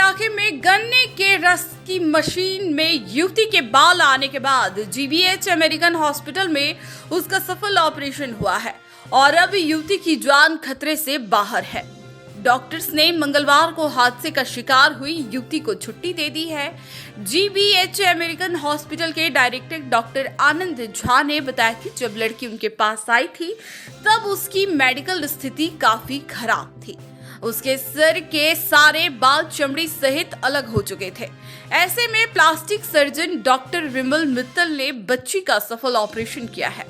इलाके में गन्ने के रस की मशीन में युवती के बाल आने के बाद जीबीएच अमेरिकन हॉस्पिटल में उसका सफल ऑपरेशन हुआ है और अब युवती की जान खतरे से बाहर है। डॉक्टर्स ने मंगलवार को हादसे का शिकार हुई युवती को छुट्टी दे दी है। जीबीएच अमेरिकन हॉस्पिटल के डायरेक्टर डॉक्टर आनंद झा ने बताया कि जब लड़की उनके पास आई थी तब उसकी मेडिकल स्थिति काफी खराब थी। उसके सर के सारे बाल चमड़ी सहित अलग हो चुके थे। ऐसे में प्लास्टिक सर्जन डॉक्टर विमल मित्तल ने बच्ची का सफल ऑपरेशन किया है।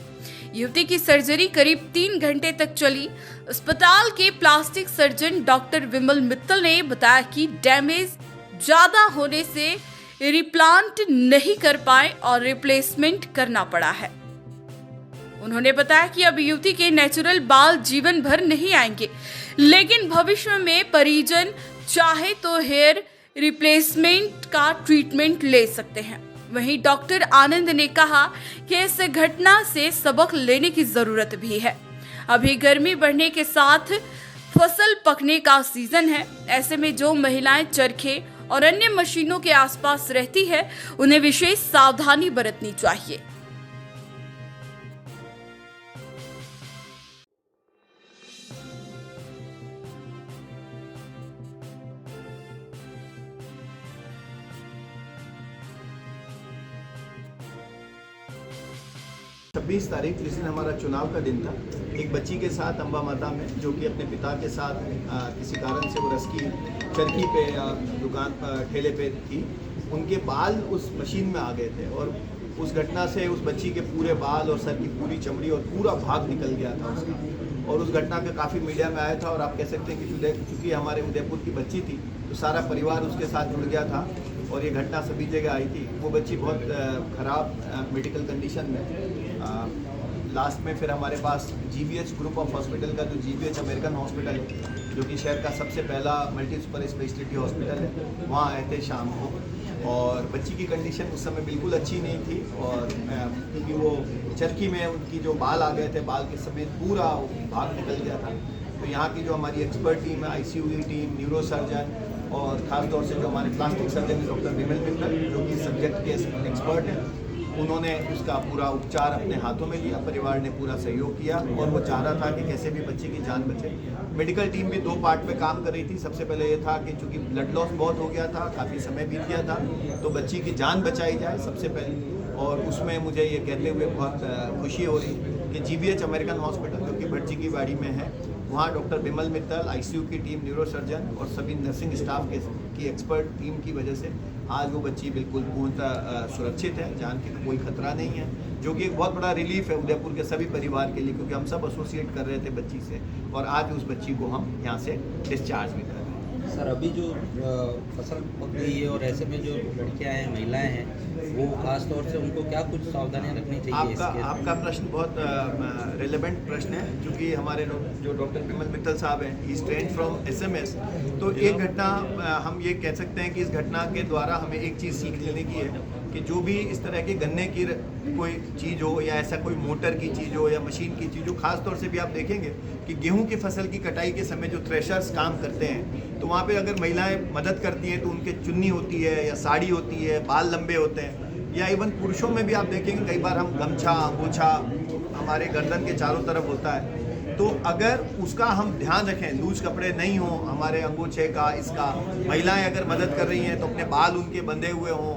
युवती की सर्जरी करीब 3 घंटे तक चली। अस्पताल के प्लास्टिक सर्जन डॉक्टर विमल मित्तल ने बताया कि डैमेज ज्यादा होने से रिप्लांट नहीं कर पाए और रिप्लेसमेंट करना पड़ा है। उन्होंने बताया कि अब युवती के नेचुरल बाल जीवन भर नहीं आएंगे, लेकिन भविष्य में परिजन चाहे तो हेयर रिप्लेसमेंट का ट्रीटमेंट ले सकते हैं। वहीं डॉक्टर आनंद ने कहा कि इस घटना से सबक लेने की जरूरत भी है। अभी गर्मी बढ़ने के साथ फसल पकने का सीजन है। ऐसे में जो महिलाएं चरखे और अन्य मशीनों के आसपास रहती है, उन्हें विशेष सावधानी बरतनी चाहिए। छब्बीस तारीख जिस दिन हमारा चुनाव का दिन था, एक बच्ची के साथ अम्बा माता में, जो कि अपने पिता के साथ किसी कारण से वो रस की चरखी पे या दुकान पर ठेले पे थी, उनके बाल उस मशीन में आ गए थे और उस घटना से उस बच्ची के पूरे बाल और सर की पूरी चमड़ी और पूरा भाग निकल गया था उसका। और उस घटना का काफ़ी मीडिया में आया था और आप कह सकते हैं कि चूँकि हमारे उदयपुर की बच्ची थी तो सारा परिवार उसके साथ जुड़ गया था और ये घटना सभी जगह आई थी। वो बच्ची बहुत ख़राब मेडिकल कंडीशन में लास्ट में फिर हमारे पास जीबीएच ग्रुप ऑफ हॉस्पिटल का जो जीबीएच अमेरिकन हॉस्पिटल है, जो कि शहर का सबसे पहला मल्टी सुपर स्पेशलिटी हॉस्पिटल है, वहाँ आए थे शाम को। और बच्ची की कंडीशन उस समय बिल्कुल अच्छी नहीं थी और क्योंकि वो चरखी में उनकी जो बाल आ गए थे, बाल के समेत पूरा भाग निकल गया था। तो यहाँ की जो हमारी एक्सपर्ट टीम है, आईसीयू की टीम, न्यूरो सर्जन और ख़ासतौर से जो हमारे प्लास्टिक सर्जन डॉक्टर विमल मित्तल, जो कि सब्जेक्ट के एक्सपर्ट हैं, उन्होंने उसका पूरा उपचार अपने हाथों में लिया। परिवार ने पूरा सहयोग किया और वो चाह रहा था कि कैसे भी बच्चे की जान बचे। मेडिकल टीम भी 2 पार्ट में काम कर रही थी। सबसे पहले ये था कि चूँकि ब्लड लॉस बहुत हो गया था, काफ़ी समय बीत गया था, तो बच्ची की जान बचाई जाए सबसे पहले। और उसमें मुझे ये कहते हुए बहुत खुशी हो रही कि जीबीएच अमेरिकन हॉस्पिटल, जो कि भटजी की वाड़ी में है, वहाँ डॉक्टर विमल मित्तल, आईसीयू की टीम, न्यूरो सर्जन और सभी नर्सिंग स्टाफ की एक्सपर्ट टीम की वजह से आज वो बच्ची बिल्कुल पूर्णतः सुरक्षित है, जान के कोई खतरा नहीं है, जो कि एक बहुत बड़ा रिलीफ है उदयपुर के सभी परिवार के लिए, क्योंकि हम सब एसोसिएट कर रहे थे बच्ची से और आज उस बच्ची को हम यहाँ से डिस्चार्ज भी कर रहे हैं। सर, अभी जो फसल पक गई है और ऐसे में जो लड़कियां हैं, महिलाएं हैं, वो खास तौर से उनको क्या कुछ सावधानियां रखनी चाहिए? आपका प्रश्न बहुत रिलेवेंट प्रश्न है, क्योंकि हमारे जो डॉक्टर विमल मित्तल साहब हैं, ही स्ट्रेंड फ्रॉम एसएमएस। तो एक घटना हम ये कह सकते हैं कि इस घटना के द्वारा हमें एक चीज़ सीख लेने की है कि जो भी इस तरह के गन्ने की कोई चीज़ हो या ऐसा कोई मोटर की चीज़ हो या मशीन की चीज़ हो, खास तौर से भी आप देखेंगे कि गेहूं की फसल की कटाई के समय जो थ्रेशर्स काम करते हैं, तो वहाँ पे अगर महिलाएं मदद करती हैं तो उनके चुन्नी होती है या साड़ी होती है, बाल लंबे होते हैं, या इवन पुरुषों में भी आप देखेंगे कई बार हम गमछा अंगोछा हमारे गर्दन के चारों तरफ होता है, तो अगर उसका हम ध्यान रखें, लूज कपड़े नहीं हों हमारे अंगोछे का, इसका, महिलाएं अगर मदद कर रही हैं तो अपने बाल उनके बंधे हुए हों,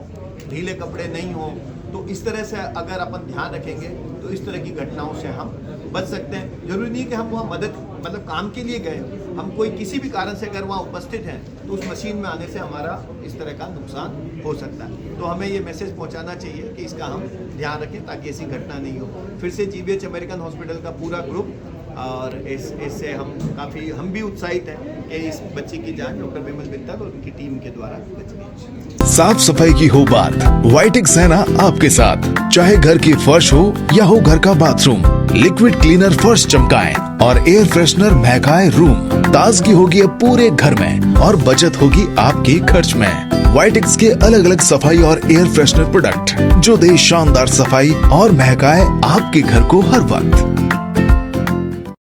ढीले कपड़े नहीं हों, तो इस तरह से अगर अपन ध्यान रखेंगे तो इस तरह की घटनाओं से हम बच सकते हैं। जरूरी नहीं कि हम वहाँ मदद मतलब काम के लिए गए, हम कोई किसी भी कारण से अगर वहाँ उपस्थित हैं तो उस मशीन में आने से हमारा इस तरह का नुकसान हो सकता है। तो हमें ये मैसेज पहुँचाना चाहिए कि इसका हम ध्यान रखें ताकि ऐसी घटना नहीं हो। फिर से जीबीएच अमेरिकन हॉस्पिटल का पूरा ग्रुप और इससे हम भी उत्साहित हैं कि इस बच्ची की जान डॉक्टर विमल मित्तल और उनकी टीम के द्वारा बच गई। साफ सफाई की हो बात, वाइटेक्स है ना आपके साथ। चाहे घर की फर्श हो या हो घर का बाथरूम, लिक्विड क्लीनर फर्श चमकाएं और एयर फ्रेशनर महकाए रूम। ताजगी होगी अब पूरे घर में और बचत होगी आपके खर्च में। वाइटेक्स के अलग अलग सफाई और एयर फ्रेशनर प्रोडक्ट जो दे शानदार सफाई और महकाए आपके घर को हर वक्त।